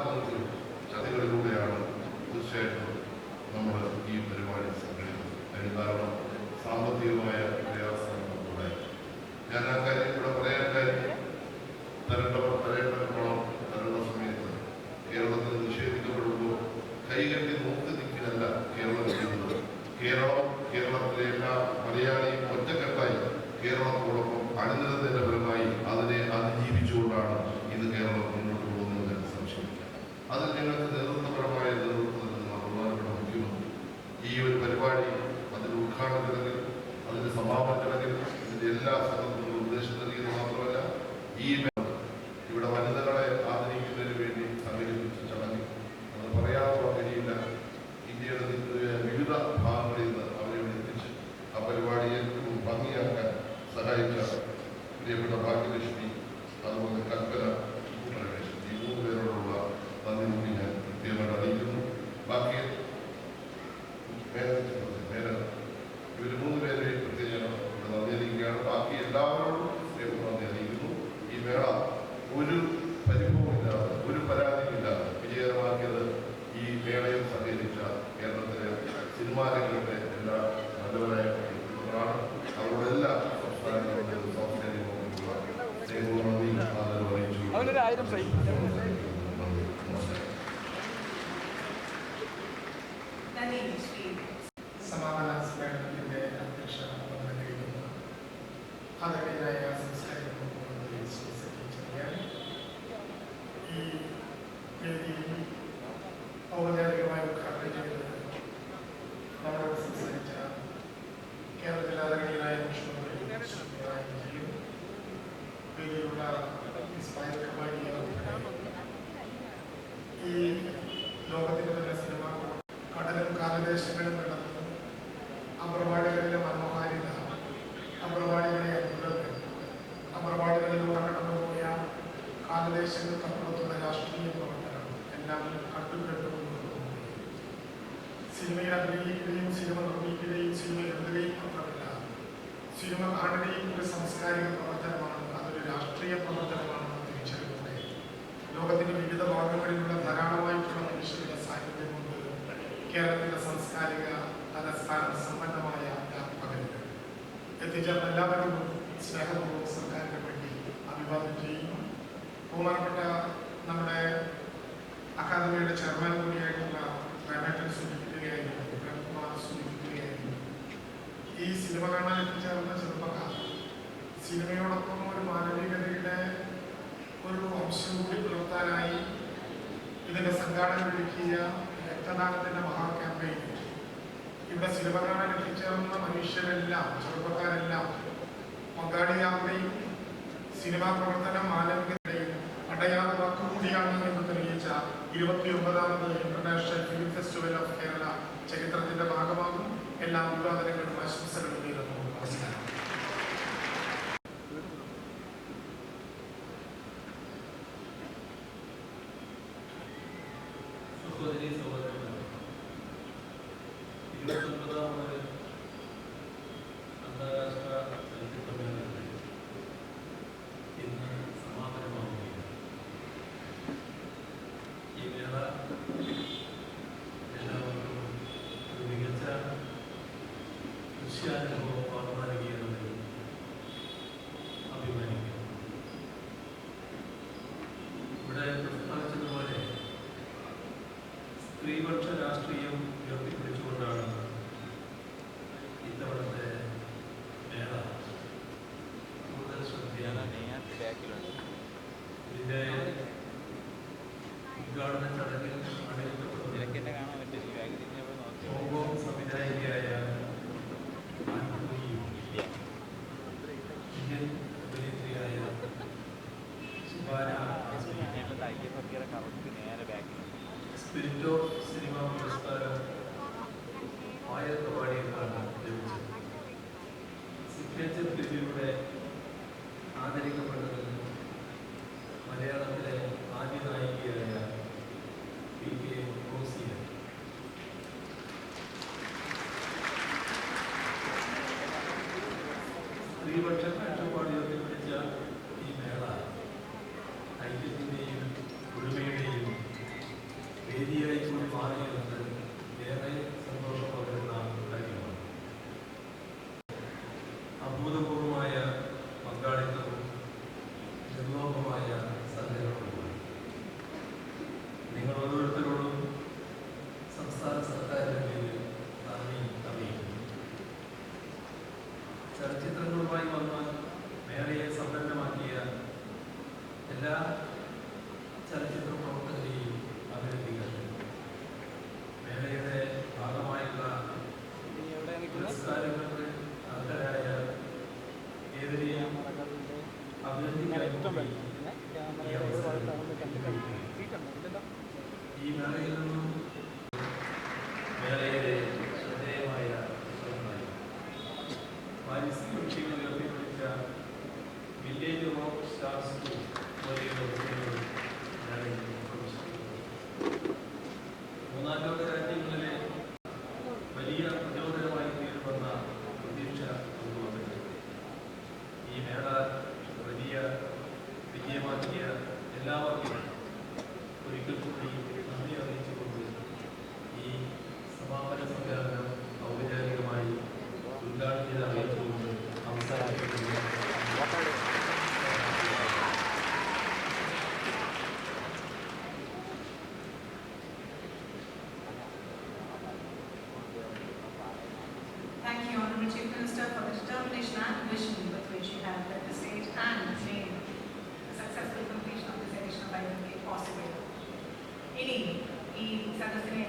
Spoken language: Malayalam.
തോതിലും ചതികളിലൂടെയാണ് തീർച്ചയായിട്ടും നമ്മൾ ഈ പരിപാടി സംഘടിപ്പിക്കുന്നത്. അതിന് കാരണം സാമ്പത്തികമായ പ്രയാസങ്ങളിലൂടെ ഞാൻ ആ കാര്യം ഇവിടെ പറയാൻ കാര്യം തരേണ്ടവർ തരേണ്ടവരോളം തരേണ്ട സമയത്ത് കേരളത്തിൽ നിഷേധിക്കപ്പെടുമ്പോൾ കൈകെട്ടി നോക്കി നിൽക്കാനല്ല കേരളം ചെയ്യുന്നത്. കേരളത്തിലെ എല്ലാ മലയാളിയും ഒറ്റക്കെട്ടായി കേരളത്തോടൊപ്പം അണിനിരന്നതിന്റെ ഫലമായി അതിനെ അതിജീവിച്ചുകൊണ്ടാണ് ഇന്ന് കേരളം മുന്നോട്ട് പോകുന്നതെന്ന് സംശയിക്കാം. അതിൽ ഞങ്ങൾക്ക് നേതൃത്വപരമായ നേതൃത്വം നൽകുന്ന ബഹുമാനപ്പെട്ട മുഖ്യമന്ത്രി ഈ ഒരു പരിപാടി അതിന്റെ ഉദ്ഘാടന ചടങ്ങിൽ അതിന്റെ സമാപന ചടങ്ങിൽ ഇതിന്റെ എല്ലാ സംഘടനകളും നിർദ്ദേശം നൽകിയത് മാത്രമല്ല ഈ ഇവിടെ വനിതകളെ ആദരിക്കുന്നതിന് വേണ്ടി സംഘടിപ്പിച്ച ചടങ്ങിൽ അത് പറയാതെ കഴിയില്ല. ഇന്ത്യയുടെ വിവിധ ഭാഗങ്ങളിൽ നിന്ന് അവരെ എത്തിച്ച് ആ പരിപാടിയെ ഭംഗിയാക്കാൻ സഹായിച്ച പ്രിയപ്പെട്ട ഭാഗ്യലക്ഷ്മി, അതുപോലെ കൽപ്പന, രമേശൻ, ഈ 3 പേരോടുള്ള നന്ദി കൂടി ഞാൻ കൃത്യമായിട്ട് അറിയിക്കുന്നു. ബാക്കി ഇവർ 3 പേരെയും പ്രത്യേകം നന്ദി അറിയിക്കുകയാണ്. ബാക്കി എല്ലാവരോടും നന്ദി അറിയിക്കുന്നു. ഈ മേള ഒരു പരിഭവമില്ലാതെ ഒരു പരാതിയില്ലാതെ വിജയകരമാക്കിയത് ഈ മേളയിൽ സഹകരിച്ച കേരളത്തിലെ സിനിമാ രംഗത്തെ എല്ലാ നല്ലവരായ വ്യക്തികളാണ്. അവരുടെ എല്ലാ സംസ്ഥാനങ്ങളുടെയും സാംസ്കാരികമായിട്ടുള്ള സ്നേഹവും ആദരവ് സമാപന സമ്മേളനത്തിന്റെ അധ്യക്ഷ ആദരണീയനായ സാംസ്കാരിക ഈ വേദിയിൽ ഔപചാരികമായി ഉദ്ഘാടനം ചെയ്ത് നമ്മളോട് സംസാരിച്ച കേരളത്തിലെ ആദരണീയനായ മുഖ്യമന്ത്രി വേദിയിലുള്ള ഇസ്മായിൽ കമാനി ഈ ലോകത്തിൻ്റെ തന്നെ സിനിമ കടലും കാലദേശങ്ങളും കിടന്ന് അമ്പ്രപാടികളിലെ മനോഹാരിത, അമ്പ്രപാടികളെ അത്ഭുതങ്ങൾ, അമ്പ്രപാടികളിലൂടെ കടന്നുപോയ കാലദേശങ്ങൾക്കപ്പുറത്തുള്ള രാഷ്ട്രീയ പ്രവർത്തനം എല്ലാം കണ്ടുകെട്ടുകൊണ്ടുപോകുന്നു. സിനിമയിൽ അഭിനയിക്കുകയും സിനിമ നിർമ്മിക്കുകയും സിനിമ എഴുതുകയും മാത്രമല്ല, സിനിമ കാണുകയും ഒരു സാംസ്കാരിക പ്രവർത്തനമാണ്, അതൊരു രാഷ്ട്രീയ പ്രവർത്തനമാണെന്ന് തിരിച്ചറിവുണ്ട്. ലോകത്തിന്റെ വിവിധ ഭാഗങ്ങളിലുള്ള ധാരാളമായിട്ടുള്ള മനുഷ്യരുടെ സാന്നിധ്യം കൊണ്ട് കേരളത്തിന്റെ സാംസ്കാരിക തലസ്ഥാനം സമ്പന്നമായ പകരുകൾ എത്തിച്ചേർന്ന എല്ലാവരും സ്നേഹപൂർവ്വം സർക്കാരിനെ വേണ്ടി അഭിവാദ്യം ചെയ്യുന്നു. ബഹുമാനപ്പെട്ട നമ്മുടെ അക്കാദമിയുടെ ചെയർമാൻ കൂടിയായിട്ടുള്ള പ്രേമേട്ടൻ സൂചിപ്പിക്കുകയായിരുന്നു, പ്രേംകുമാർ സൂചിപ്പിക്കുകയായിരുന്നു, ഈ സിനിമ കാണാൻ എത്തിച്ചേർന്ന ചെറുപ്പക്കാർ സിനിമയോടൊപ്പം ഒരു മാനവികതയുടെ ഒരു അംശം കൂടി പുലർത്താനായി ഇതിന്റെ സംഘാടനം ഒരുക്കിയ രക്തദാനത്തിന്റെ മഹാ ക്യാമ്പയിൻ ഇവിടെ സിനിമ കാണാൻ എത്തിച്ചേർന്ന മനുഷ്യരെല്ലാം, ചെറുപ്പക്കാരെല്ലാം പങ്കാളിയാവുകയും സിനിമാ പ്രവർത്തനം മാനവികതയും അടയാളമാക്കുകൂടിയാണ് എന്ന് തെളിയിച്ച 29ാമത് international film festival of Kerala ചരിത്രത്തിന്റെ ഭാഗമാകും. എല്ലാ അഭിവാദനങ്ങളും ആശംസകളും നേരുന്നു. നമസ്കാരം. സഹോദരി സഹോദരന്മാർ, 29ാമത് അന്താരാഷ്ട്ര ചലച്ചിത്ര മേളകൾ ഇന്ന് സമാപനമാവുകയാണ്. ഈ മേള എല്ലാവർക്കും ഒരു മികച്ച ദൃശ്യാനുഭവം പകർന്നു അഭിമാനിക്കുന്നു. ഇവിടെ പ്രസ്താവിച്ചതുപോലെ സ്ത്രീപക്ഷ രാഷ്ട്രീയം ഉയർത്തിപ്പിടിച്ചുകൊണ്ടാണ് ഇത്തവണത്തെ മേള കൂടുതൽ ശ്രദ്ധയാണ്. ഇതിന്റെ ഉദ്ഘാടന ചടങ്ങിൽ ഹോങ്കോങ് സംവിധായികയായ ഇന്ത്യൻ അഭിനേത്രിയായ സുബാന സ്പിരിറ്റ് ഓഫ് സിനിമ പുരസ്കാരം ആയിരത്തവാടിയിലാണ് ലഭിച്ചത്. സിഗ്നേച്ചർ ഫിലിമിലൂടെ ആദരിക്കപ്പെട്ടത് മലയാളത്തിലെ ആദ്യ നായികയായ PK റോസിയ. സ്ത്രീപക്ഷ കാഴ്ചപ്പാട് ഉയർത്തിപ്പിടിച്ച ഈ മേള ഐക്യത്തിൻ്റെയും ഒരുമയുടെയും ചലച്ചിത്ര പ്രവർത്തകരെയും അഭിനന്ദിക്കട്ടെ. മേളയുടെ ഭാഗമായുള്ള പുരസ്കാരങ്ങൾക്ക് അർഹരായ ഏവരെയും അഭിനന്ദിക്കാൻ ഈ മേളയിൽ നിന്നും മേളയുടെ ശ്രദ്ധേയമായ പാരിസ്ഥിതിക വിഷയങ്ങൾ ഉയർത്തിപ്പിടിച്ച വില്ലേജ് റോക്ക് സ്റ്റാർ സ്കൂൾ പോലെയുള്ള വിഷയങ്ങൾ മേളയിൽ പ്രദർശിപ്പിക്കുന്നു. മൂന്നാം ലോക രാജ്യങ്ങളിലെ വലിയ പ്രചോദനമായി തീരുമെന്ന പ്രതീക്ഷ കൊണ്ടുവന്നിട്ടുണ്ട്. ഈ മേള വലിയ വിജയമാക്കിയ എല്ലാവർക്കും ഒരിക്കൽ കൂടി നന്ദി അറിയിച്ചുകൊണ്ട് ഈ സമാപന സമ്മേളനം ഔപചാരികമായി ഉദ്ഘാടനം അറിയിച്ചുകൊണ്ട് അവസാനിപ്പിക്കുന്നു. Thank you, Honourable Chief Minister, for the determination and vision with which you have led the state and made the successful completion of this edition of IMK possible. ഇനി ഈ സദസ്സിനെ